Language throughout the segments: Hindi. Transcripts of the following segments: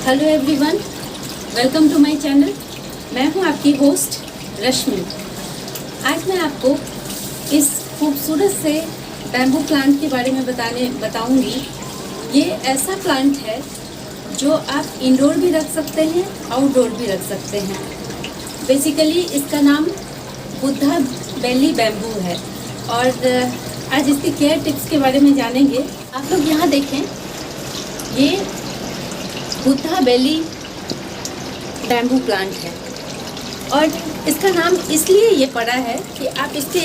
Hello everyone, welcome to my channel. मैं हूं आपकी होस्ट रश्मि। आज मैं आपको इस खूबसूरत से बैम्बू प्लांट के बारे में बताऊंगी। ये ऐसा प्लांट है जो आप इंडोर भी रख सकते हैं, आउटडोर भी रख सकते हैं। बेसिकली इसका नाम बुद्धा बेली बैम्बू है और आज इसकी केयर टिप्स के बारे में जानेंगे। आप लोग यहाँ देखें, ये बुद्धा बेली बैम्बू प्लांट है और इसका नाम इसलिए ये पड़ा है कि आप इसके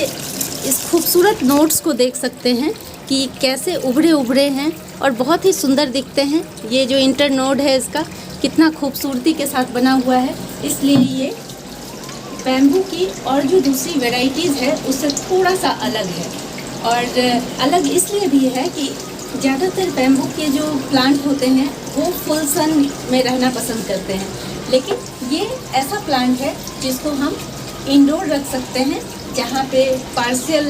इस खूबसूरत नोट्स को देख सकते हैं कि कैसे उभरे उभरे हैं और बहुत ही सुंदर दिखते हैं। ये जो इंटर नोड है इसका कितना खूबसूरती के साथ बना हुआ है, इसलिए ये बैम्बू की और जो दूसरी वैरायटीज़ है उससे थोड़ा सा अलग है। और अलग इसलिए भी है कि ज़्यादातर बैम्बू के जो प्लांट होते हैं वो फुल सन में रहना पसंद करते हैं, लेकिन ये ऐसा प्लांट है जिसको हम इंडोर रख सकते हैं जहाँ पे पार्शियल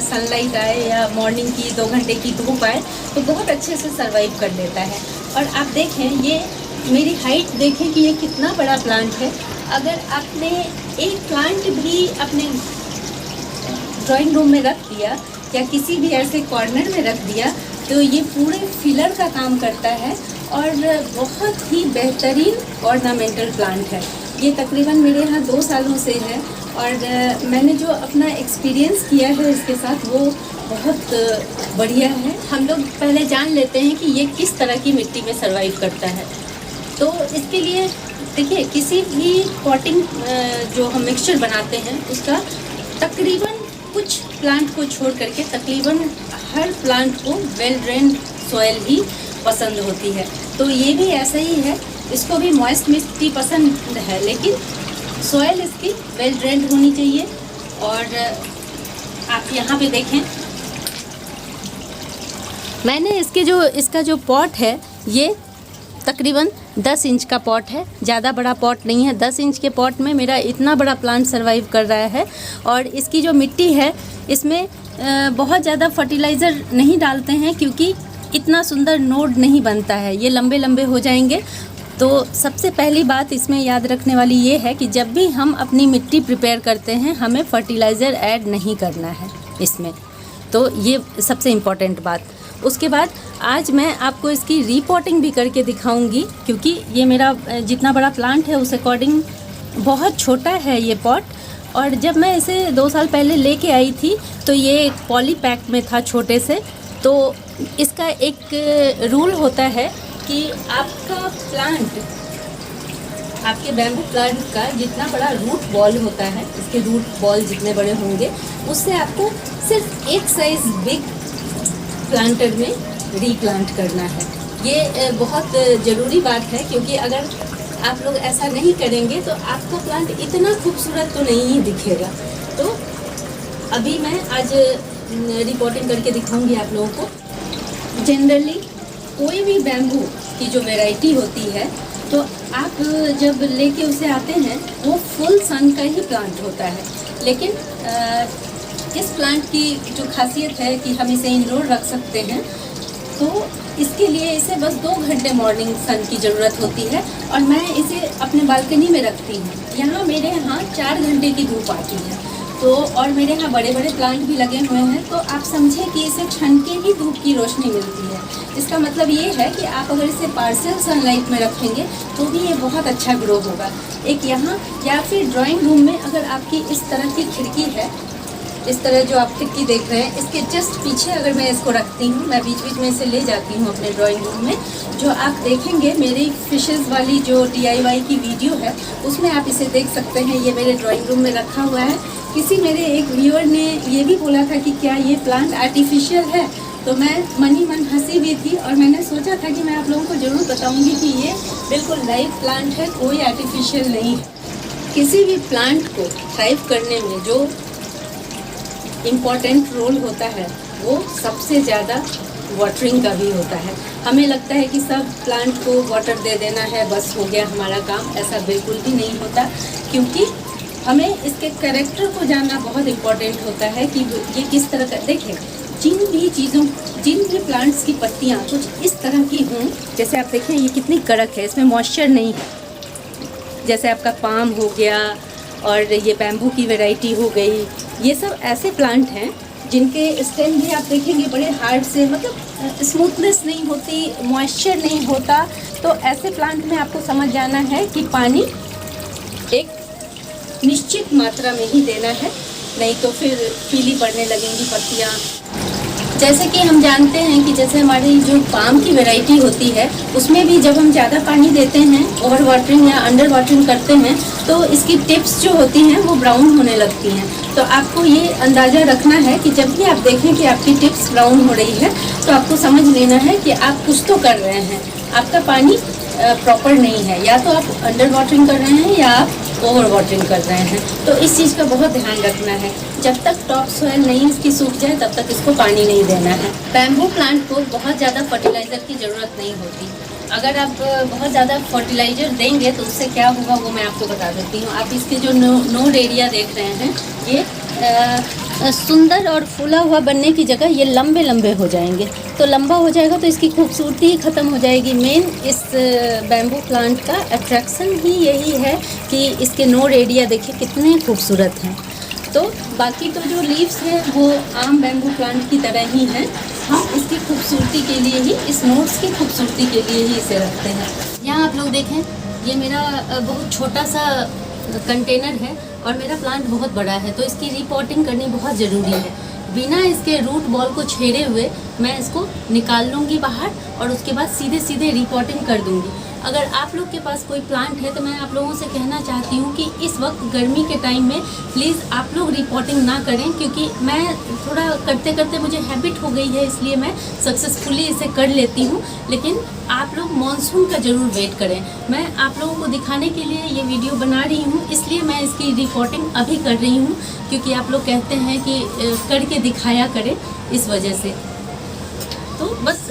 सनलाइट आए या मॉर्निंग की 2 घंटे की धूप आए तो बहुत अच्छे से सर्वाइव कर लेता है। और आप देखें, ये मेरी हाइट देखें कि ये कितना बड़ा प्लांट है। अगर आपने एक प्लांट भी अपने ड्राइंग रूम में रख दिया या किसी भी ऐसे कॉर्नर में रख दिया तो ये पूरे फिलर का काम करता है और बहुत ही बेहतरीन ऑर्नामेंटल प्लांट है। ये तकरीबन मेरे यहाँ 2 सालों से है और मैंने जो अपना एक्सपीरियंस किया है इसके साथ वो बहुत बढ़िया है। हम लोग पहले जान लेते हैं कि ये किस तरह की मिट्टी में सर्वाइव करता है। तो इसके लिए देखिए, किसी भी पॉटिंग जो हम मिक्सचर बनाते हैं उसका तकरीबन कुछ प्लांट को छोड़ करके तकरीबन हर प्लांट को वेल ड्रेन्ड सॉइल ही पसंद होती है। तो ये भी ऐसा ही है, इसको भी मॉइस्ट मिट्टी पसंद है, लेकिन सॉइल इसकी वेल ड्रेन्ड होनी चाहिए। और आप यहाँ पे देखें, मैंने इसका जो पॉट है ये तकरीबन 10 इंच का पॉट है, ज़्यादा बड़ा पॉट नहीं है। 10 इंच के पॉट में मेरा इतना बड़ा प्लांट सर्वाइव कर रहा है। और इसकी जो मिट्टी है इसमें बहुत ज़्यादा फर्टिलाइज़र नहीं डालते हैं क्योंकि इतना सुंदर नोड नहीं बनता है, ये लंबे लंबे हो जाएंगे। तो सबसे पहली बात इसमें याद रखने वाली ये है कि जब भी हम अपनी मिट्टी प्रिपेयर करते हैं हमें फर्टिलाइज़र ऐड नहीं करना है इसमें, तो ये सबसे इम्पॉर्टेंट बात। उसके बाद आज मैं आपको इसकी रीपॉटिंग भी करके दिखाऊंगी क्योंकि ये मेरा जितना बड़ा प्लांट है उस अकॉर्डिंग बहुत छोटा है ये पॉट। और जब मैं इसे 2 साल पहले लेके आई थी तो ये एक पॉली पैक में था छोटे से। तो इसका एक रूल होता है कि आपका प्लांट, आपके बैम्बू प्लांट का जितना बड़ा रूट बॉल होता है, इसके रूट बॉल जितने बड़े होंगे उससे आपको सिर्फ एक साइज़ बिग प्लांटर में रीप्लांट करना है। ये बहुत ज़रूरी बात है क्योंकि अगर आप लोग ऐसा नहीं करेंगे तो आपका प्लांट इतना खूबसूरत तो नहीं ही दिखेगा। तो अभी मैं आज रिपोर्टिंग करके दिखाऊंगी आप लोगों को। जनरली कोई भी बैम्बू की जो वैरायटी होती है तो आप जब लेके उसे आते हैं वो फुल सन का ही प्लांट होता है, लेकिन इस प्लांट की जो खासियत है कि हम इसे इंडोर रख सकते हैं। तो इसके लिए इसे बस 2 घंटे मॉर्निंग सन की ज़रूरत होती है और मैं इसे अपने बालकनी में रखती हूँ। यहाँ मेरे यहाँ 4 घंटे की धूप आती है तो, और मेरे यहाँ बड़े बड़े प्लांट भी लगे हुए हैं, तो आप समझें कि इसे ठंड के ही धूप की रोशनी मिलती है। इसका मतलब ये है कि आप अगर इसे पार्शियल सनलाइट में रखेंगे तो भी ये बहुत अच्छा ग्रो होगा। एक यहाँ या फिर ड्राइंग रूम में अगर आपकी इस तरह की खिड़की है, इस तरह जो आप खिड़की देख रहे हैं इसके जस्ट पीछे अगर मैं इसको रखती हूँ, मैं बीच बीच में इसे ले जाती हूँ अपने ड्राइंग रूम में, जो आप देखेंगे मेरी फिशेस वाली जो DIY की वीडियो है उसमें आप इसे देख सकते हैं। ये मेरे ड्राइंग रूम में रखा हुआ है। किसी मेरे एक व्यूअर ने ये भी बोला था कि क्या ये प्लांट आर्टिफिशियल है, तो मैं मन ही मन हंसी भी थी और मैंने सोचा था कि मैं आप लोगों को ज़रूर बताऊँगी कि ये बिल्कुल लाइव प्लांट है, कोई आर्टिफिशियल नहीं है। किसी भी प्लांट को थ्राइव करने में जो इम्पॉर्टेंट रोल होता है वो सबसे ज़्यादा वाटरिंग का भी होता है। हमें लगता है कि सब प्लांट को वाटर दे देना है, बस हो गया हमारा काम। ऐसा बिल्कुल भी नहीं होता, क्योंकि हमें इसके कैरेक्टर को जानना बहुत इम्पॉर्टेंट होता है कि ये किस तरह का। देखिए, जिन भी प्लांट्स की पत्तियाँ कुछ इस तरह की हों, जैसे आप देखें ये कितनी कड़क है, इसमें मॉइस्चर नहीं है, जैसे आपका पाम हो गया और ये बैम्बू की वैरायटी हो गई, ये सब ऐसे प्लांट हैं जिनके स्टेम भी आप देखेंगे बड़े हार्ड से, मतलब स्मूथनेस नहीं होती, मॉइस्चर नहीं होता। तो ऐसे प्लांट में आपको समझ जाना है कि पानी एक निश्चित मात्रा में ही देना है, नहीं तो फिर पीली पड़ने लगेंगी पत्तियाँ। जैसे कि हम जानते हैं कि जैसे हमारी जो पाम की वैरायटी होती है उसमें भी जब हम ज़्यादा पानी देते हैं, ओवर वाटरिंग या अंडर वाटरिंग करते हैं, तो इसकी टिप्स जो होती हैं वो ब्राउन होने लगती हैं। तो आपको ये अंदाज़ा रखना है कि जब भी आप देखें कि आपकी टिप्स ब्राउन हो रही है तो आपको समझ लेना है कि आप कुछ तो कर रहे हैं, आपका पानी प्रॉपर नहीं है, या तो आप अंडर वाटरिंग कर रहे हैं या आप ओवर वाटरिंग कर रहे हैं। तो इस चीज़ का बहुत ध्यान रखना है। जब तक टॉप सॉइल नहीं इसकी सूख जाए तब तक इसको पानी नहीं देना है। बैम्बू प्लांट को बहुत ज़्यादा फर्टिलाइज़र की ज़रूरत नहीं होती। अगर आप बहुत ज़्यादा फर्टिलाइज़र देंगे तो उससे क्या होगा वो मैं आपको बता देती हूँ। आप इसके जो नोड एरिया देख रहे हैं, ये सुंदर और फूला हुआ बनने की जगह ये लंबे लंबे हो जाएंगे। तो लंबा हो जाएगा तो इसकी खूबसूरती ही ख़त्म हो जाएगी। मेन इस बैम्बू प्लांट का अट्रैक्शन ही यही है कि इसके नोड एरिया देखिए कितने खूबसूरत हैं। तो बाकी तो जो लीव्स हैं वो आम बैम्बू प्लांट की तरह ही हैं। हम इसकी खूबसूरती के लिए ही, इस नोड्स की खूबसूरती के लिए ही इसे रखते हैं। यहाँ आप लोग देखें, ये मेरा बहुत छोटा सा कंटेनर है और मेरा प्लांट बहुत बड़ा है, तो इसकी रिपोर्टिंग करनी बहुत ज़रूरी है। बिना इसके रूट बॉल को छेड़े हुए मैं इसको निकाल लूँगी बाहर और उसके बाद सीधे सीधे रिपोर्टिंग कर दूँगी। अगर आप लोग के पास कोई प्लांट है तो मैं आप लोगों से कहना चाहती हूँ कि इस वक्त गर्मी के टाइम में प्लीज़ आप लोग रिपोर्टिंग ना करें, क्योंकि मैं थोड़ा करते करते मुझे हैबिट हो गई है, इसलिए मैं सक्सेसफुली इसे कर लेती हूँ। लेकिन आप लोग मानसून का ज़रूर वेट करें। मैं आप लोगों को दिखाने के लिए ये वीडियो बना रही हूँ, इसलिए मैं इसकी रिपोर्टिंग अभी कर रही हूँ, क्योंकि आप लोग कहते हैं कि करके दिखाया करें, इस वजह से। तो बस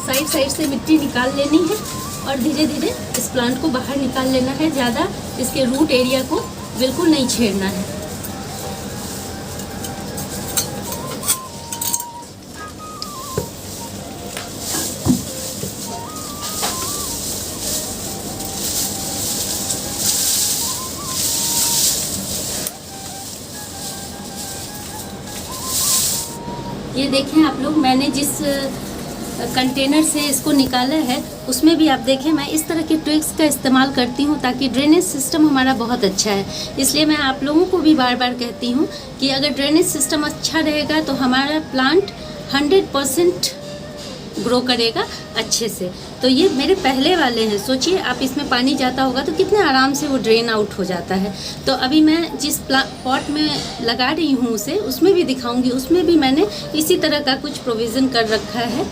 साइड से मिट्टी निकाल लेनी है और धीरे धीरे इस प्लांट को बाहर निकाल लेना है। ज़्यादा इसके रूट एरिया को बिल्कुल नहीं छेड़ना है। ये देखें आप लोग, मैंने जिस कंटेनर से इसको निकाला है उसमें भी आप देखें मैं इस तरह के ट्रिक्स का इस्तेमाल करती हूँ ताकि ड्रेनेज सिस्टम हमारा बहुत अच्छा है। इसलिए मैं आप लोगों को भी बार बार कहती हूँ कि अगर ड्रेनेज सिस्टम अच्छा रहेगा तो हमारा प्लांट 100% ग्रो करेगा अच्छे से। तो ये मेरे पहले वाले हैं, सोचिए आप इसमें पानी जाता होगा तो कितने आराम से वो ड्रेन आउट हो जाता है। तो अभी मैं जिस पॉट में लगा रही हूँ उसे, उसमें भी दिखाऊंगी, उसमें भी मैंने इसी तरह का कुछ प्रोविज़न कर रखा है।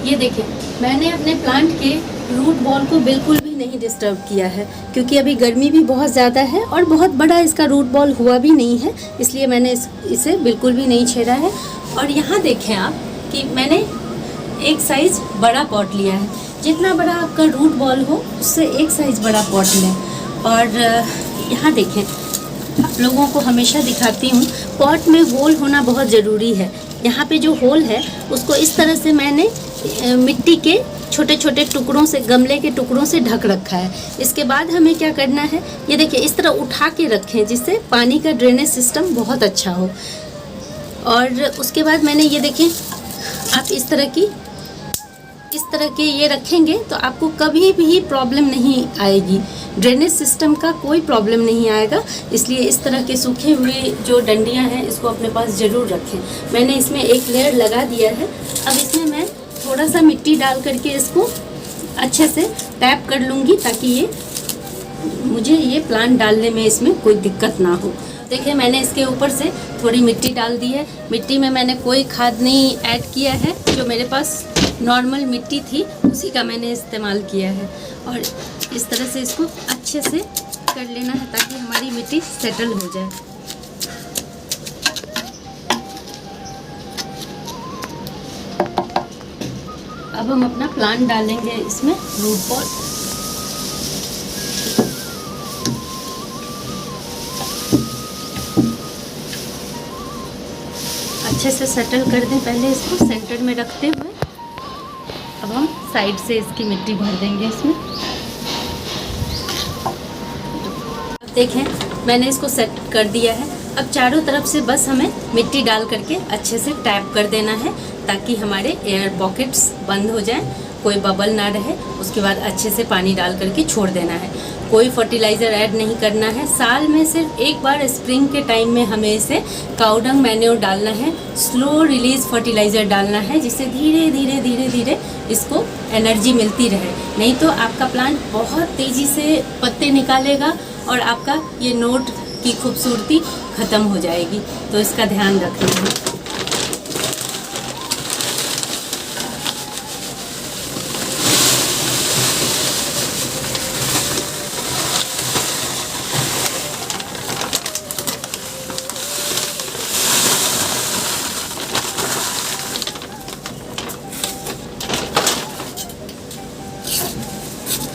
ये देखिए, मैंने अपने प्लांट के रूट बॉल को बिल्कुल भी नहीं डिस्टर्ब किया है, क्योंकि अभी गर्मी भी बहुत ज़्यादा है और बहुत बड़ा इसका रूट बॉल हुआ भी नहीं है, इसलिए मैंने इसे बिल्कुल भी नहीं छेड़ा है। और यहाँ देखें आप कि मैंने एक साइज़ बड़ा पॉट लिया है। जितना बड़ा आपका रूट बॉल हो उससे एक साइज़ बड़ा पॉट लें। और यहाँ देखें, आप लोगों को हमेशा दिखाती हूँ, पॉट में होल होना बहुत ज़रूरी है। यहाँ पे जो होल है उसको इस तरह से मैंने मिट्टी के छोटे छोटे टुकड़ों से, गमले के टुकड़ों से ढक रखा है। इसके बाद हमें क्या करना है, ये देखिए इस तरह उठा के रखें जिससे पानी का ड्रेनेज सिस्टम बहुत अच्छा हो। और उसके बाद मैंने ये देखें, आप इस तरह के ये रखेंगे तो आपको कभी भी प्रॉब्लम नहीं आएगी, ड्रेनेज सिस्टम का कोई प्रॉब्लम नहीं आएगा। इसलिए इस तरह के सूखे हुए जो डंडियां हैं इसको अपने पास ज़रूर रखें। मैंने इसमें एक लेयर लगा दिया है। अब इसमें मैं थोड़ा सा मिट्टी डाल करके इसको अच्छे से टैप कर लूँगी ताकि मुझे ये प्लांट डालने में इसमें कोई दिक्कत ना हो। देखिए, मैंने इसके ऊपर से थोड़ी मिट्टी डाल दी है। मिट्टी में मैंने कोई खाद नहीं ऐड किया है, जो मेरे पास नॉर्मल मिट्टी थी उसी का मैंने इस्तेमाल किया है। और इस तरह से इसको अच्छे से कर लेना है ताकि हमारी मिट्टी सेटल हो जाए। अब हम अपना प्लांट डालेंगे इसमें, रूट बॉल। अच्छे से सेटल कर दें पहले इसको सेंटर में रखते हुए। अब हम साइड से इसकी मिट्टी भर देंगे इसमें। अब देखें मैंने इसको सेट कर दिया है। अब चारों तरफ से बस हमें मिट्टी डाल करके अच्छे से टैप कर देना है ताकि हमारे एयर पॉकेट्स बंद हो जाएं, कोई बबल ना रहे। उसके बाद अच्छे से पानी डाल करके छोड़ देना है। कोई फर्टिलाइज़र ऐड नहीं करना है। साल में सिर्फ एक बार स्प्रिंग के टाइम में हमें इसे काउडंग मैन्योर डालना है, स्लो रिलीज फर्टिलाइज़र डालना है, जिससे धीरे धीरे धीरे धीरे इसको एनर्जी मिलती रहे। नहीं तो आपका प्लांट बहुत तेज़ी से पत्ते निकालेगा और आपका ये नोट की खूबसूरती ख़त्म हो जाएगी। तो इसका ध्यान रखना है।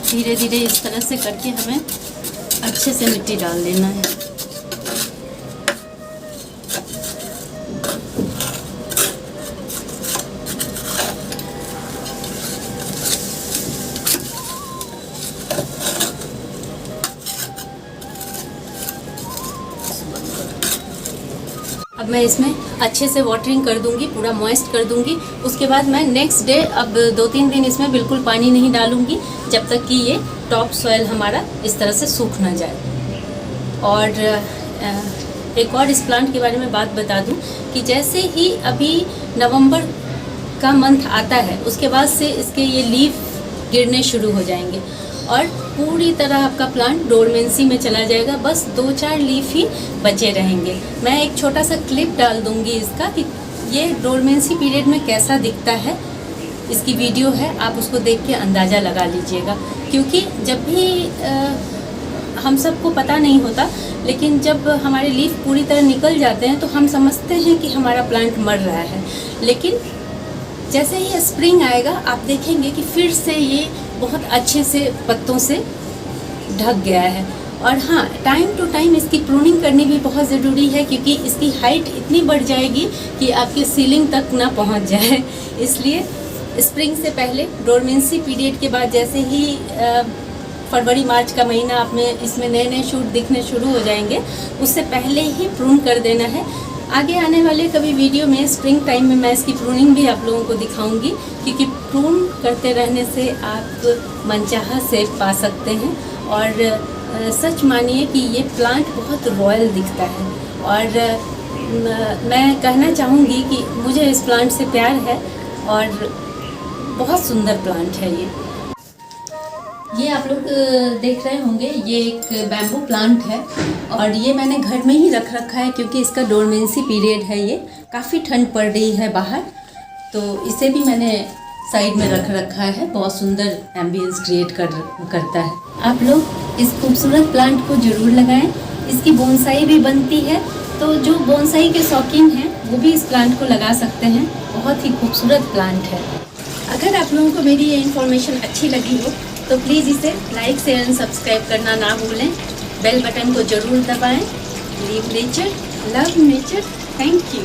धीरे धीरे इस तरह से करके हमें अच्छे से मिट्टी डाल देना है। अब मैं इसमें अच्छे से वाटरिंग कर दूंगी, पूरा मॉइस्ट कर दूंगी। उसके बाद मैं नेक्स्ट डे अब 2-3 दिन इसमें बिल्कुल पानी नहीं डालूंगी जब तक कि ये टॉप सॉइल हमारा इस तरह से सूख ना जाए। और एक और इस प्लांट के बारे में बात बता दूं कि जैसे ही अभी नवंबर का मंथ आता है उसके बाद से इसके ये लीफ गिरने शुरू हो जाएंगे और पूरी तरह आपका प्लांट डोरमेंसी में चला जाएगा। बस 2-4 लीफ ही बचे रहेंगे। मैं एक छोटा सा क्लिप डाल दूंगी इसका कि ये डोरमेंसी पीरियड में कैसा दिखता है। इसकी वीडियो है, आप उसको देख के अंदाज़ा लगा लीजिएगा। क्योंकि जब भी हम सबको पता नहीं होता, लेकिन जब हमारे लीफ पूरी तरह निकल जाते हैं तो हम समझते हैं कि हमारा प्लांट मर रहा है। लेकिन जैसे ही स्प्रिंग आएगा आप देखेंगे कि फिर से ये बहुत अच्छे से पत्तों से ढक गया है। और हाँ, टाइम टू टाइम इसकी प्रूनिंग करनी भी बहुत ज़रूरी है क्योंकि इसकी हाइट इतनी बढ़ जाएगी कि आपके सीलिंग तक ना पहुंच जाए। इसलिए स्प्रिंग से पहले, डोरमेंसी पीरियड के बाद जैसे ही फरवरी मार्च का महीना आप में इसमें नए नए शूट दिखने शुरू हो जाएंगे, उससे पहले ही प्रून कर देना है। आगे आने वाले कभी वीडियो में स्प्रिंग टाइम में मैं इसकी प्रूनिंग भी आप लोगों को दिखाऊंगी क्योंकि प्रून करते रहने से आप मनचाहा सेब पा सकते हैं। और सच मानिए कि ये प्लांट बहुत रॉयल दिखता है। और मैं कहना चाहूँगी कि मुझे इस प्लांट से प्यार है और बहुत सुंदर प्लांट है ये आप लोग देख रहे होंगे, ये एक बैम्बू प्लांट है और ये मैंने घर में ही रख रखा है क्योंकि इसका डोरमेंसी पीरियड है। ये काफ़ी ठंड पड़ रही है बाहर, तो इसे भी मैंने साइड में रख रखा है। बहुत सुंदर एम्बियंस क्रिएट करता है। आप लोग इस खूबसूरत प्लांट को ज़रूर लगाएं। इसकी बोनसाई भी बनती है, तो जो बोनसाई के शौकीन हैं वो भी इस प्लांट को लगा सकते हैं। बहुत ही खूबसूरत प्लांट है। अगर आप लोगों को मेरी ये इन्फॉर्मेशन अच्छी लगी हो तो प्लीज़ इसे लाइक, शेयर एंड सब्सक्राइब करना ना भूलें। बेल बटन को ज़रूर दबाएं। Leave nature, love nature. Thank you.